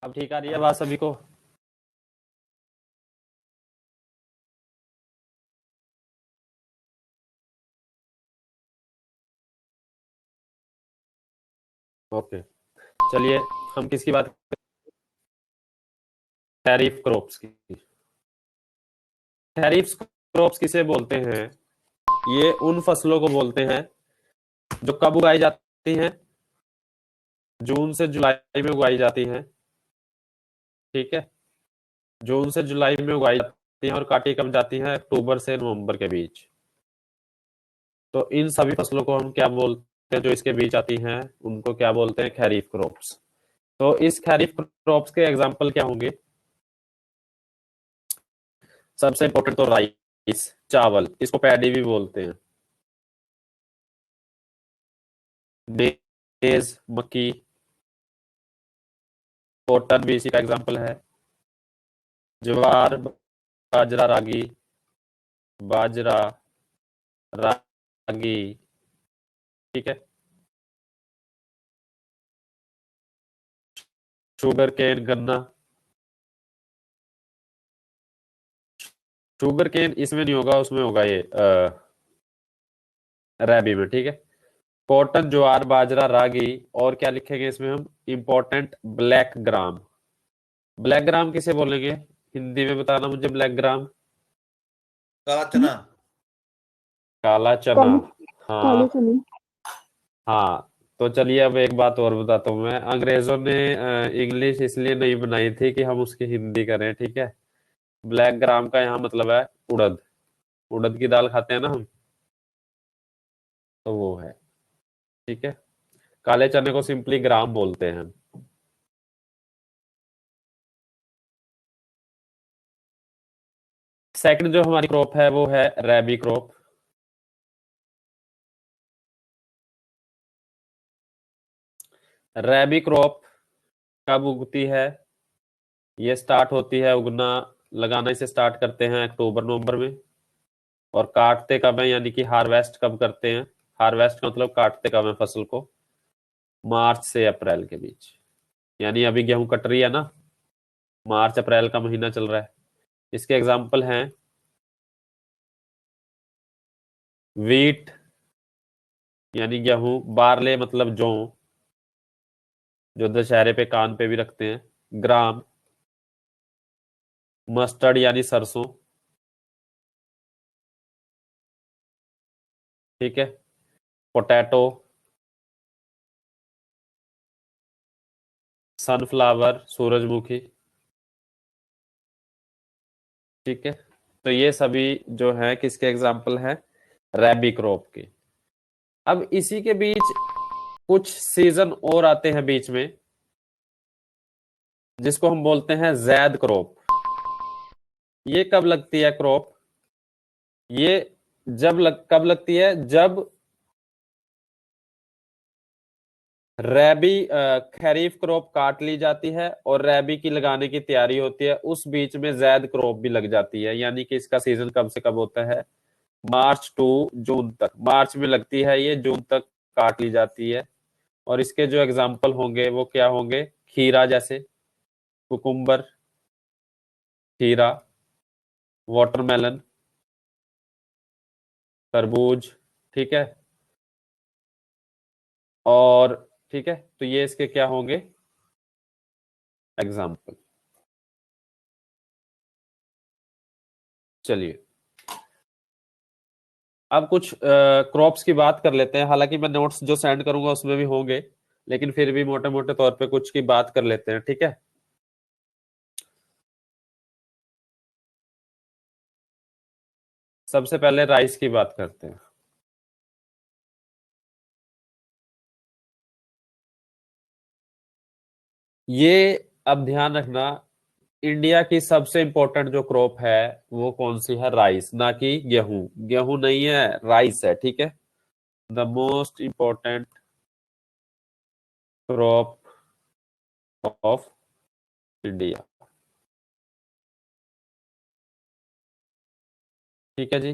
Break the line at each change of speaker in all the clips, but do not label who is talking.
अब ठीक आ रही है बात सभी को? ओके, चलिए हम किसकी बात? टैरिफ क्रॉप्स की। टैरिफ क्रॉप्स किसे बोलते हैं? ये उन फसलों को बोलते हैं जो कब उगाई जाती हैं? जून से जुलाई में उगाई जाती हैं। ठीक है, जून से जुलाई में उगाई जाती हैं और काटी कब जाती हैं? अक्टूबर से नवंबर के बीच। तो इन सभी फसलों को हम क्या बोलते हैं जो इसके बीच आती हैं? उनको क्या बोलते हैं? खरीफ क्रॉप्स। तो इस खरीफ क्रॉप्स के एग्जाम्पल क्या होंगे? सबसे इंपॉर्टेंट तो राइस, चावल, इसको पैडी भी बोलते हैं। मेज, मक्की, कॉटन भी इसी का एग्जाम्पल है। ज्वार, बाजरा, रागी, बाजरा, रागी। ठीक है, शुगर केन, गन्ना। शुगर केन इसमें नहीं होगा, उसमें होगा ये रैबी में। ठीक है, कॉटन, ज्वार, बाजरा, रागी। और क्या लिखेंगे इसमें हम? Important, black gram. Black gram किसे बोलेंगे हिंदी में? बताना मुझे। ब्लैक ग्राम,
काला चना।
काला चना।
काली काले
हाँ,
चने।
हाँ। तो चलिए अब एक बात और बताता हूँ मैं। अंग्रेजों ने इंग्लिश इसलिए नहीं बनाई थी कि हम उसकी हिंदी करें। ठीक है, ब्लैक ग्राम का यहाँ मतलब है उड़द। उड़द की दाल खाते हैं ना हम, तो वो है। ठीक है, काले चने को सिंपली ग्राम बोलते हैं हम। सेकंड जो हमारी क्रॉप है वो है रैबी क्रॉप। रैबी क्रॉप कब उगती है? ये स्टार्ट होती है उगना, लगाना इसे स्टार्ट करते हैं अक्टूबर नवंबर में। और काटते कब है, यानी कि हार्वेस्ट कब करते हैं? हार्वेस्ट का मतलब काटते कब है फसल को? मार्च से अप्रैल के बीच। यानी अभी गेहूं कट रही है ना, मार्च अप्रैल का महीना चल रहा है। इसके एग्जाम्पल हैं वीट, यानी गेहूं, बारले मतलब जौ, जो दशहरे पे कान पे भी रखते हैं, ग्राम, मस्टर्ड यानी सरसों। ठीक है, पोटैटो, सनफ्लावर, सूरजमुखी। ठीक है, तो ये सभी जो है किसके एग्जाम्पल है? रैबी क्रॉप के। अब इसी के बीच कुछ सीजन और आते हैं बीच में, जिसको हम बोलते हैं जैद क्रॉप। ये कब लगती है क्रॉप? ये कब लगती है? जब रैबी खरीफ क्रॉप काट ली जाती है और रैबी की लगाने की तैयारी होती है, उस बीच में जैद क्रॉप भी लग जाती है। यानी कि इसका सीजन कब से कब होता है? मार्च टू जून तक। मार्च में लगती है ये, जून तक काट ली जाती है। और इसके जो एग्जाम्पल होंगे वो क्या होंगे? खीरा जैसे, कुकुम्बर, खीरा, वाटरमेलन, तरबूज। ठीक है, और ठीक है, तो ये इसके क्या होंगे? एग्जाम्पल। चलिए अब कुछ क्रॉप्स की बात कर लेते हैं। हालांकि मैं नोट्स जो सेंड करूंगा उसमें भी होंगे, लेकिन फिर भी मोटे मोटे तौर पे कुछ की बात कर लेते हैं। ठीक है, सबसे पहले राइस की बात करते हैं। ये अब ध्यान रखना, इंडिया की सबसे इंपॉर्टेंट जो क्रॉप है वो कौन सी है? राइस, ना कि गेहूं। गेहूं नहीं है, राइस है। ठीक है, the most important crop of India. ठीक है जी।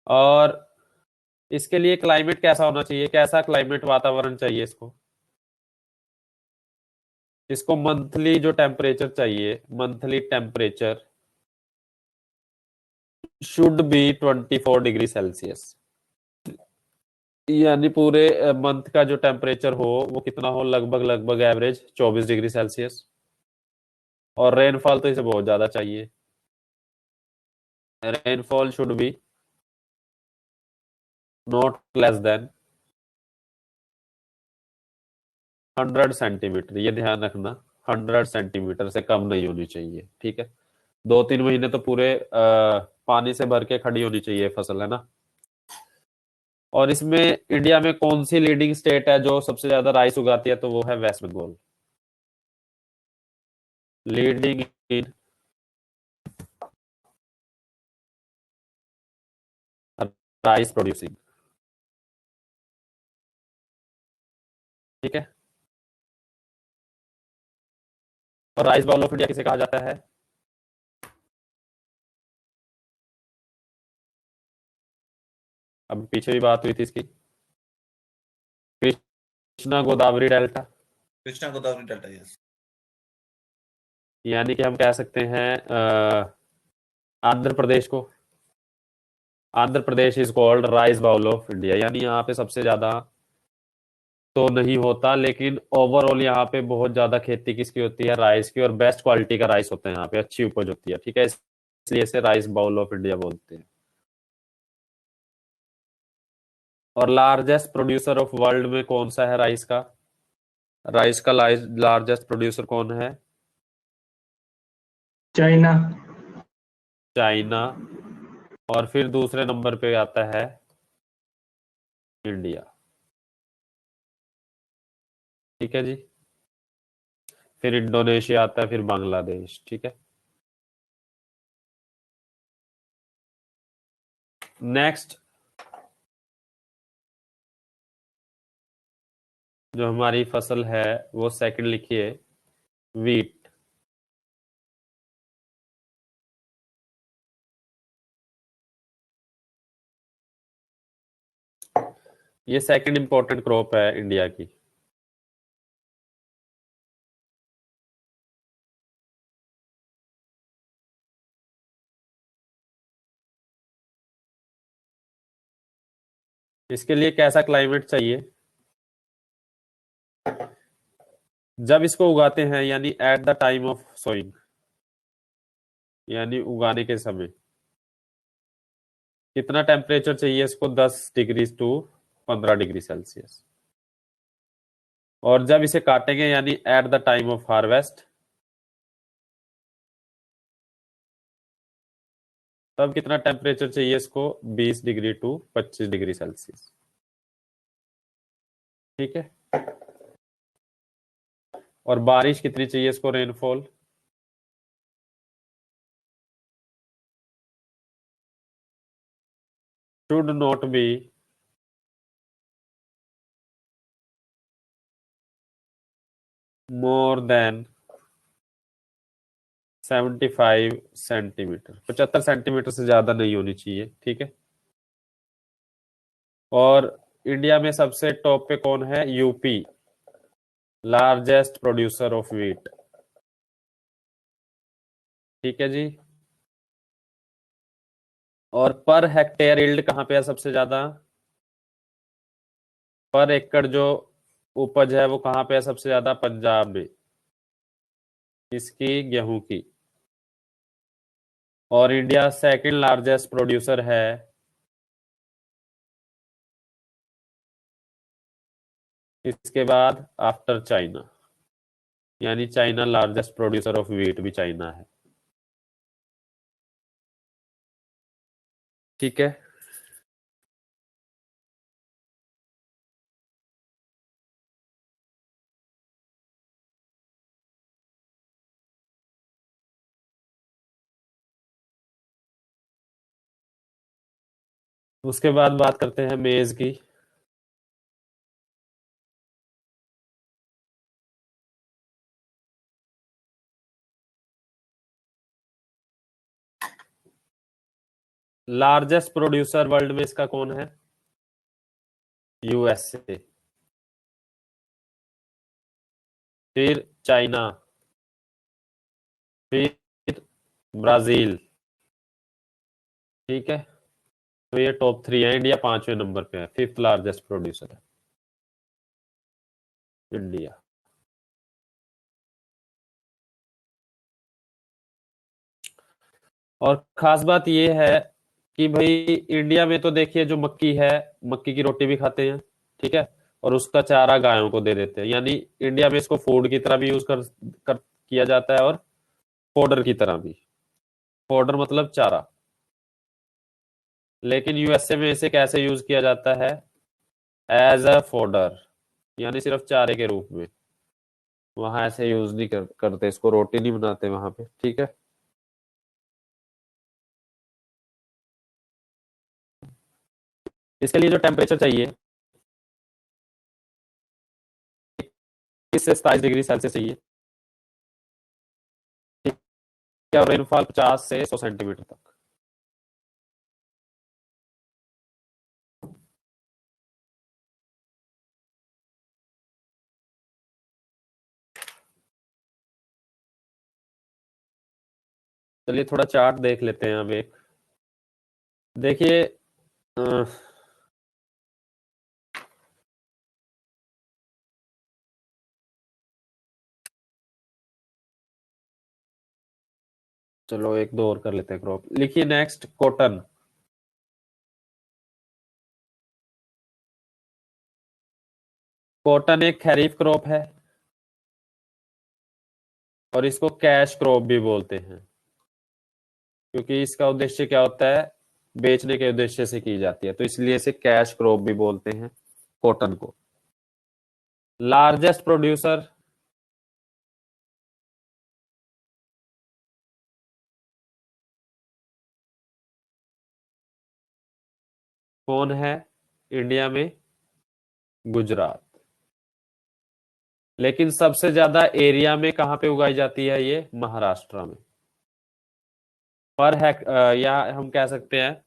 और इसके लिए क्लाइमेट कैसा होना चाहिए? कैसा क्लाइमेट, वातावरण चाहिए इसको? इसको मंथली जो टेम्परेचर चाहिए, monthly temperature should be 24 degree Celsius. यानी पूरे मंथ का जो टेम्परेचर हो वो कितना हो, लगभग लगभग एवरेज 24 डिग्री सेल्सियस। और रेनफॉल तो इसे बहुत ज्यादा चाहिए, rainfall should be not less than 100 centimetre, ये ध्यान रखना, 100 सेंटीमीटर से कम नहीं होनी चाहिए, ठीक है। 2-3 महीने तो पूरे पानी से भर के खड़ी होनी चाहिए फसल, है ना। और इसमें इंडिया में कौन सी लीडिंग स्टेट है जो सबसे ज्यादा राइस उगाती है, तो वो है West Bengal, leading in rice producing, ठीक है। और राइस बाउल ऑफ इंडिया किसे कहा जाता है? अब पीछे भी बात हुई थी इसकी, Krishna Godavari delta.
Krishna Godavari delta, yes.
यानी कि हम कह सकते हैं आंध्र प्रदेश को, Andhra Pradesh is called rice bowl of India. यानी यहाँ पे सबसे ज्यादा तो नहीं होता, लेकिन ओवरऑल यहाँ पे बहुत ज्यादा खेती किसकी होती है, राइस की, और बेस्ट क्वालिटी का राइस होता है यहाँ पे, अच्छी उपज होती है, ठीक है। इसलिए इसे राइस बाउल ऑफ इंडिया बोलते हैं। और लार्जेस्ट प्रोड्यूसर ऑफ वर्ल्ड में कौन सा है राइस का? राइस का लार्जेस्ट प्रोड्यूसर कौन है?
चाइना।
चाइना। और फिर दूसरे नंबर पे आता है इंडिया, ठीक है जी। फिर इंडोनेशिया आता है, फिर बांग्लादेश, ठीक है। नेक्स्ट जो हमारी फसल है वो सेकंड लिखिए, वीट। ये सेकंड इंपॉर्टेंट क्रॉप है इंडिया की। इसके लिए कैसा क्लाइमेट चाहिए? जब इसको उगाते हैं, यानी at the time of sowing, यानी उगाने के समय कितना टेम्परेचर चाहिए इसको, 10 डिग्री टू 15 डिग्री सेल्सियस। और जब इसे काटेंगे, यानी at the time of harvest, तब कितना टेम्परेचर चाहिए इसको, 20 डिग्री टू 25 डिग्री सेल्सियस, ठीक है। और बारिश कितनी चाहिए इसको, rainfall? Should not be more than 75 centimetre, 75 centimetre से ज्यादा नहीं होनी चाहिए, ठीक है। और इंडिया में सबसे टॉप पे कौन है? UP, largest producer of wheat, ठीक है जी। और पर हेक्टेयर यील्ड कहाँ पे है सबसे ज्यादा? पर एकड़ जो उपज है वो कहाँ पे है सबसे ज्यादा? पंजाब में। इसकी, गेहूं की। और इंडिया सेकंड लार्जेस्ट प्रोड्यूसर है इसके बाद आफ्टर चाइना, यानी China largest producer of wheat भी चाइना है, ठीक है। उसके बाद बात करते हैं मेज की। लार्जेस्ट प्रोड्यूसर वर्ल्ड में इसका कौन है? यूएसए। फिर चाइना, फिर ब्राजील। ठीक है, तो ये टॉप 3 है। इंडिया 5वें नंबर पे है, 5th लार्जेस्ट प्रोड्यूसर है इंडिया। और खास बात ये है कि भाई इंडिया में तो देखिए जो मक्की है, मक्की की रोटी भी खाते हैं, ठीक है, और उसका चारा गायों को दे देते हैं। यानी इंडिया में इसको फूड की तरह भी यूज कर किया जाता है, और फोडर की तरह भी। फोडर मतलब चारा। लेकिन यूएसए में इसे कैसे यूज किया जाता है? एज अ फोडर, यानी सिर्फ चारे के रूप में। वहां ऐसे यूज नहीं करते इसको, रोटी नहीं बनाते वहां पे, ठीक है। इसके लिए जो टेम्परेचर चाहिए, 21 से 27 डिग्री सेल्सियस चाहिए, ठीक है, और रेनफॉल 50 से 100 सेंटीमीटर तक। चलिए थोड़ा चार्ट देख लेते हैं अब एक। देखिए चलो एक दो और कर लेते हैं क्रॉप। लिखिए नेक्स्ट, कॉटन। कॉटन एक खरीफ क्रॉप है, और इसको कैश क्रॉप भी बोलते हैं, क्योंकि इसका उद्देश्य क्या होता है? बेचने के उद्देश्य से की जाती है, तो इसलिए इसे कैश क्रॉप भी बोलते हैं कॉटन को। लार्जेस्ट प्रोड्यूसर, कौन है इंडिया में? गुजरात। लेकिन सबसे ज्यादा एरिया में कहां पे उगाई जाती है ये? महाराष्ट्र में। पर है, या हम कह सकते हैं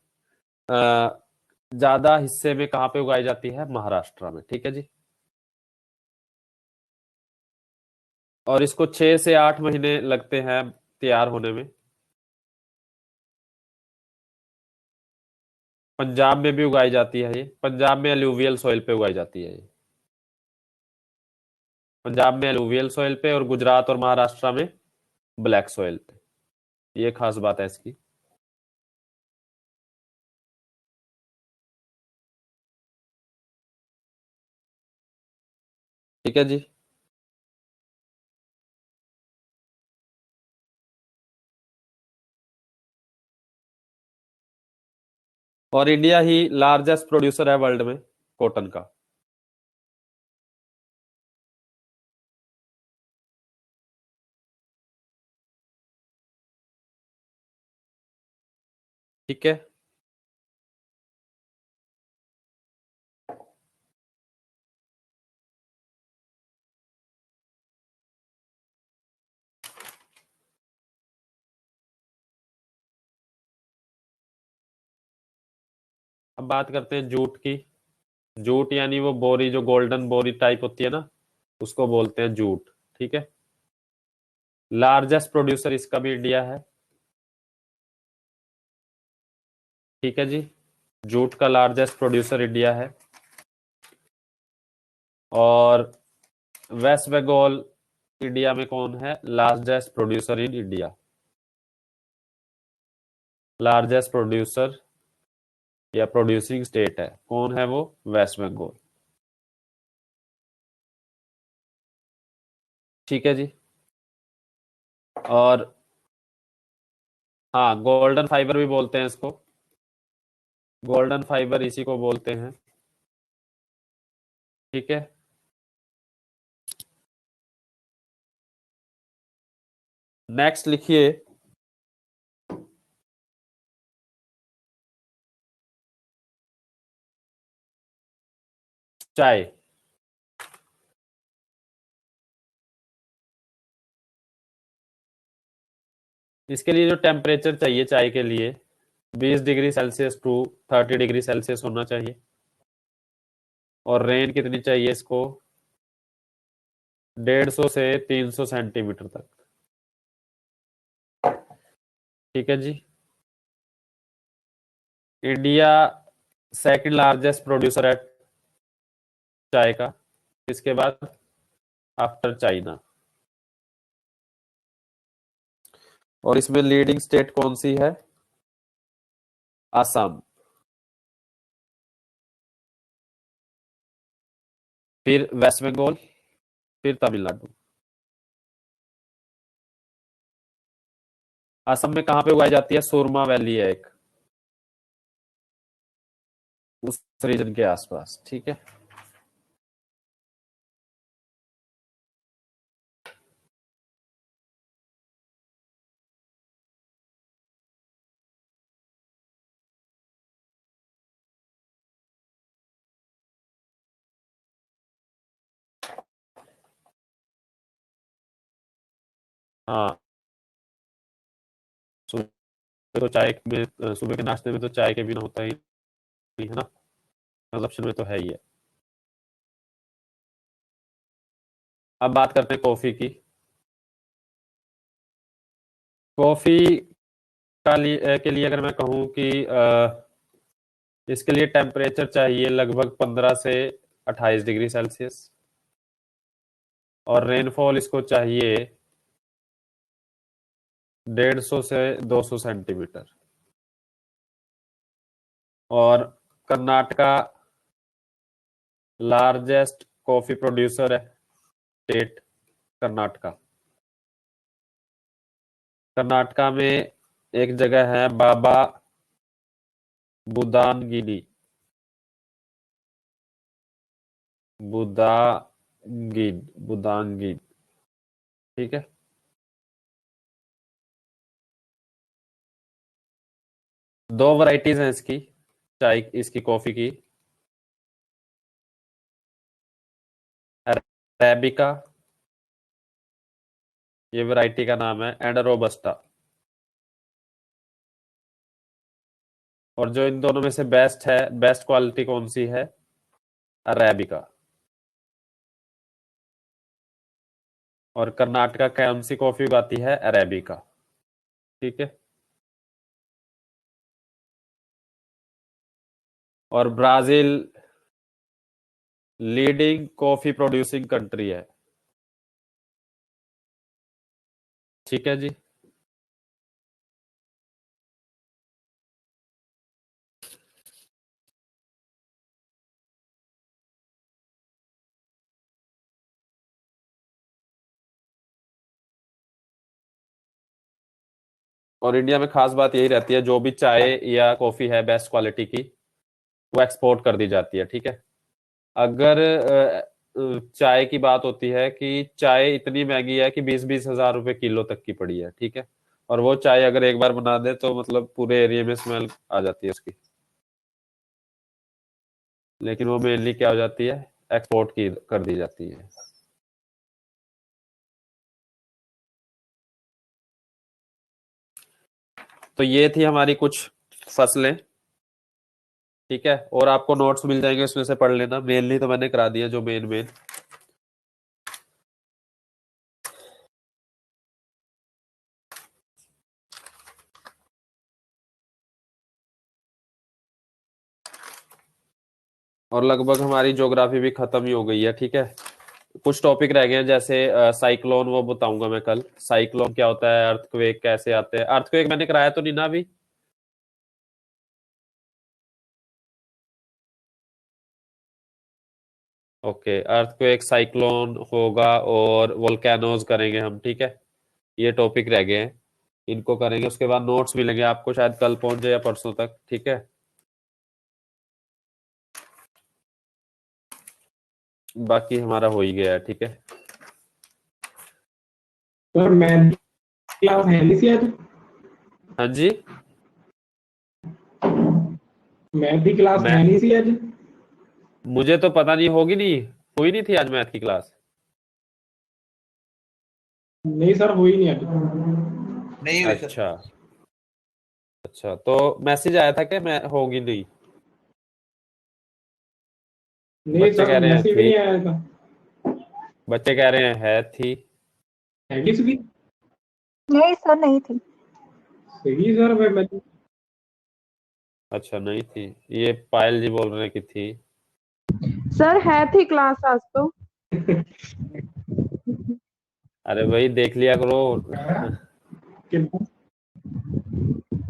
ज्यादा हिस्से में कहां पे उगाई जाती है? महाराष्ट्र में, ठीक है जी। और इसको 6 से 8 महीने लगते हैं तैयार होने में। पंजाब में भी उगाई जाती है ये, पंजाब में एलुवियल सॉइल पे उगाई जाती है ये। पंजाब में एलुवियल सॉइल पे, और गुजरात और महाराष्ट्र में ब्लैक सॉइल पे। ये खास बात है इसकी। ठीक है जी। और इंडिया ही लार्जेस्ट प्रोड्यूसर है वर्ल्ड में कॉटन का। ठीक है। अब बात करते हैं जूट की। जूट यानी वो बोरी, जो गोल्डन बोरी टाइप होती है ना, उसको बोलते हैं जूट, ठीक है। लार्जेस्ट प्रोड्यूसर इसका भी इंडिया है, ठीक है जी। जूट का लार्जेस्ट प्रोड्यूसर इंडिया है। और वेस्ट बंगाल इंडिया में कौन है largest producer in India? Largest producer या प्रोड्यूसिंग स्टेट है, कौन है वो? वेस्ट बंगाल। ठीक है जी। और हाँ, गोल्डन फाइबर भी बोलते हैं इसको। गोल्डन फाइबर इसी को बोलते हैं, ठीक है। नेक्स्ट लिखिए, चाय। इसके लिए जो टेम्परेचर चाहिए चाय के लिए, 20 degree Celsius to 30 degree Celsius होना चाहिए। और रेन कितनी चाहिए इसको? 150 से 300 सेंटीमीटर तक। ठीक है जी। इंडिया सेकंड लार्जेस्ट प्रोड्यूसर है चाय का, इसके बाद आफ्टर चाइना। और इसमें लीडिंग स्टेट कौन सी है? असम, फिर वेस्ट बंगाल, फिर तमिलनाडु। असम में कहां पे उगाई जाती है? सुरमा वैली है एक, उस रीजन के आसपास। ठीक है। हाँ, सुबह तो चाय में, सुबह के नाश्ते में तो चाय के बिना होता ही नहीं है ना, कंजप्शन में तो है ही है। अब बात करते हैं कॉफी की। कॉफी के लिए अगर मैं कहूँ कि इसके लिए टेम्परेचर चाहिए लगभग 15 से 28 डिग्री सेल्सियस, और रेनफॉल इसको चाहिए 150 से 200 सेंटीमीटर। और कर्नाटका लार्जेस्ट कॉफी प्रोड्यूसर है, स्टेट कर्नाटका। कर्नाटका में एक जगह है बाबा बुदानगिरी, बुदांगिन। ठीक है। दो वैरायटीज हैं इसकी, चाय इसकी कॉफी की, अरेबिका ये वैरायटी का नाम है, एंड रोबस्टा। और जो इन दोनों में से बेस्ट है, बेस्ट क्वालिटी कौन सी है? अरेबिका। और कर्नाटका कौन सी कॉफी उगाती है? अरेबिका। ठीक है। और Brazil leading coffee producing country है। ठीक है जी। और इंडिया में खास बात यही रहती है, जो भी चाय या कॉफी है बेस्ट क्वालिटी की, वो एक्सपोर्ट कर दी जाती है। ठीक है। अगर चाय की बात होती है कि चाय इतनी महंगी है कि 20-20 हजार रुपए किलो तक की पड़ी है। ठीक है। और वो चाय अगर एक बार बना दे तो मतलब पूरे एरिया में स्मेल आ जाती है उसकी। लेकिन वो मेनली क्या हो जाती है? एक्सपोर्ट की कर दी जाती है। तो ये थी हमारी कुछ फसलें। ठीक है। और आपको नोट्स मिल जाएंगे, उसमें से पढ़ लेना। मेनली तो मैंने करा दिया जो मेन मेन। और लगभग हमारी ज्योग्राफी भी खत्म ही हो गई है। ठीक है। कुछ टॉपिक रह गए हैं, जैसे साइक्लोन, वो बताऊंगा मैं कल। साइक्लोन क्या होता है, अर्थक्वेक कैसे आते हैं। अर्थक्वेक मैंने कराया तो नहीं ना अभी? ओके, अर्थक्वेक, साइक्लोन होगा, और वोल्केनोज करेंगे हम। ठीक है। ये टॉपिक रह गए हैं, इनको करेंगे। उसके बाद नोट्स मिलेंगे आपको, शायद कल पहुंच जाए या परसों तक। ठीक है। बाकी हमारा हो ही गया है। ठीक है।
सर मैथ क्लास है नहीं सी आज?
हाँ जी।
मैथ की क्लास
मैं
है नहीं सी आज?
मुझे तो पता नहीं, होगी नहीं, हुई नहीं थी आज मैथ की क्लास।
नहीं सर, हुई नहीं आज।
नहीं हुई सर।
अच्छा अच्छा, तो मैसेज आया था कि मैं होगी नहीं?
नहीं
बच्चे
सर,
कह रहे हैं
मैसेज
थी।
नहीं आया था।
बच्चे कह रहे हैं है थी।
हैगी सगी?
नहीं सर, नहीं थी।
सही सर, मैं
अच्छा नहीं थी, ये पायल जी बोल रहे हैं कि थी।
सर है थी क्लास आज तो।
अरे भाई देख लिया करो।
कितना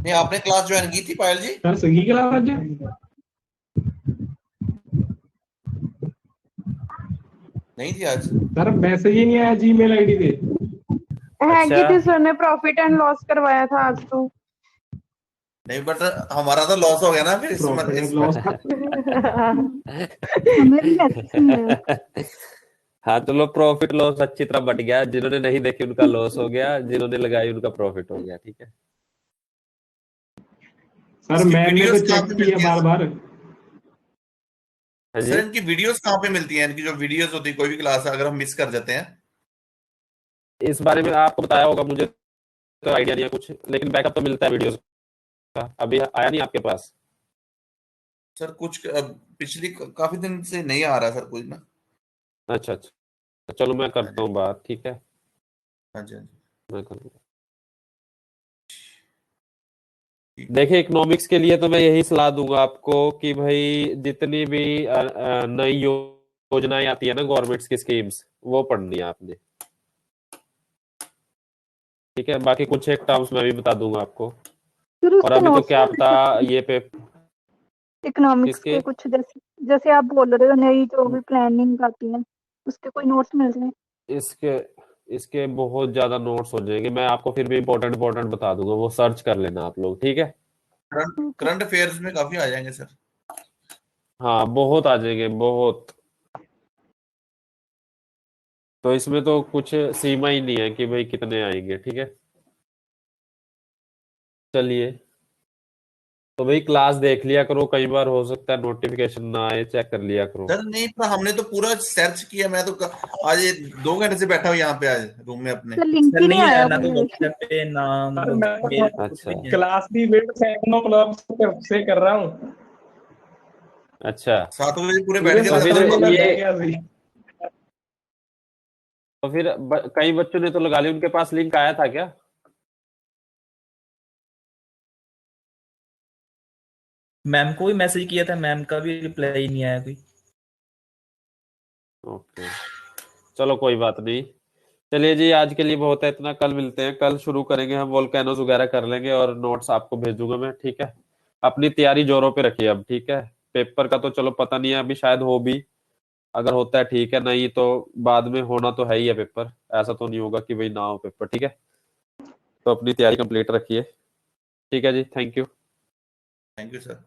नहीं, आपने क्लास ज्वाइन की थी पायल जी?
सर सही क्लास आज?
नहीं थी आज।
सर मैसेज ही नहीं आया जीमेल आईडी पे।
हैगी
अच्छा
थी सर ने, प्रॉफिट एंड लॉस करवाया था आज तो।
नहीं, बट हमारा तो लॉस हो गया ना फिर
प्रॉफिट एंड
इस
लॉस का
हमें भी मैसेज नहीं आया।
हाँ चलो, प्रॉफिट लॉस अच्छी तरह बट गया। जिन्होंने नहीं देखी उनका लॉस हो गया, जिन्होंने लगाई उनका प्रॉफिट हो गया। ठीक है
सर
इसकी
मैम ने तो
वीडियोस कहाँ
चेक
पे
किया
मिलती है?
बार बार।
हाँ जी।
सर इनकी वीडियोस कहाँ पे मिलती हैं? इनकी जो वीडियोस होती है कोई भी क्लास अगर हम मिस कर जाते हैं।
इस बारे में आपको बताया होगा, मुझे तो आइडिया नहीं है कुछ, लेकिन बैकअप तो मिलता है वीडियोस का। अभी आया नहीं आपके पास?
सर कुछ पिछली काफी दिन से नहीं आ रहा सर कुछ ना।
अच्छा अच्छा, चलो मैं
हाँ
करता
जी,
हूँ बात। ठीक है,
हाँ जी, हाँ जी।
मैं करूँगा।
ठीक।
देखिए, इकोनॉमिक्स के लिए तो मैं यही सलाह दूंगा आपको कि भाई जितनी भी नई योजनाएं आती है ना, गवर्नमेंट्स की स्कीम्स, वो पढ़नी है आपने। ठीक है, बाकी कुछ एक टर्म्स मैं भी बता दूंगा आपको।
फिर
और
उसके
अभी तो
नोट्स
क्या
नहीं
पता
मिल सकते
ये पे
इकोनॉमिक्स
किसके
के कुछ, जैसे जैसे आप बोल रहे हो नई जो भी प्लानिंग आती है, उसके कोई नोट्स मिल जाए।
इसके इसके बहुत ज्यादा नोट्स हो जाएंगे। मैं आपको फिर भी इम्पोर्टेंट इम्पोर्टेंट बता दूंगा, वो सर्च कर लेना आप लोग। ठीक है,
करंट
ओके।
करंट अफेयर्स में काफी आ जाएंगे सर।
हाँ बहुत आ जाएंगे, बहुत। तो इसमें तो कुछ सीमा ही नहीं है कि भाई कितने आएंगे। ठीक है, चलिए। तो भाई क्लास देख लिया करो, कई बार हो सकता है नोटिफिकेशन ना आए, चेक कर लिया करो।
सर नहीं, पर हमने तो पूरा सर्च किया। मैं तो आज ये 2 घंटे से बैठा हूँ यहाँ पे आज रूम में अपने।
सर लिंक
सर
ही नहीं
नहीं आया
आया
ना, तो
मुझे।
व्हाट्सएप पे ना
सर मैं
मेल
तो
कुछ
अच्छा
नहीं है।
क्लास की वेट 7 o'clock से कर रहा हूँ।
अच्छा।
7 बजे पूरे बैठ
पूरे
गए
तो
थे
फिर
7 बजे
7 बजे
मैं
तक।
ये
रह गया सही।
तो फिर कई बच्चों ने तो लगा ली, उनके पास लिंक आया था क्या?
मैम को भी मैसेज किया था, मैम का भी रिप्लाई नहीं आया कोई।
ओके, चलो कोई बात नहीं। चलिए जी, आज के लिए बहुत है इतना। कल मिलते हैं, कल शुरू करेंगे हम, वोल्केनोस वगैरह कर लेंगे और नोट्स आपको भेजूंगा मैं। ठीक है, अपनी तैयारी जोरों पे रखिए अब। ठीक है, पेपर का तो चलो पता नहीं है अभी, शायद हो भी। अगर होता है ठीक है, नहीं तो बाद में होना तो है ही है पेपर। ऐसा तो नहीं होगा कि भाई ना हो पेपर। ठीक है, तो अपनी तैयारी कंप्लीट रखिए। ठीक है जी, thank you.
Thank you sir.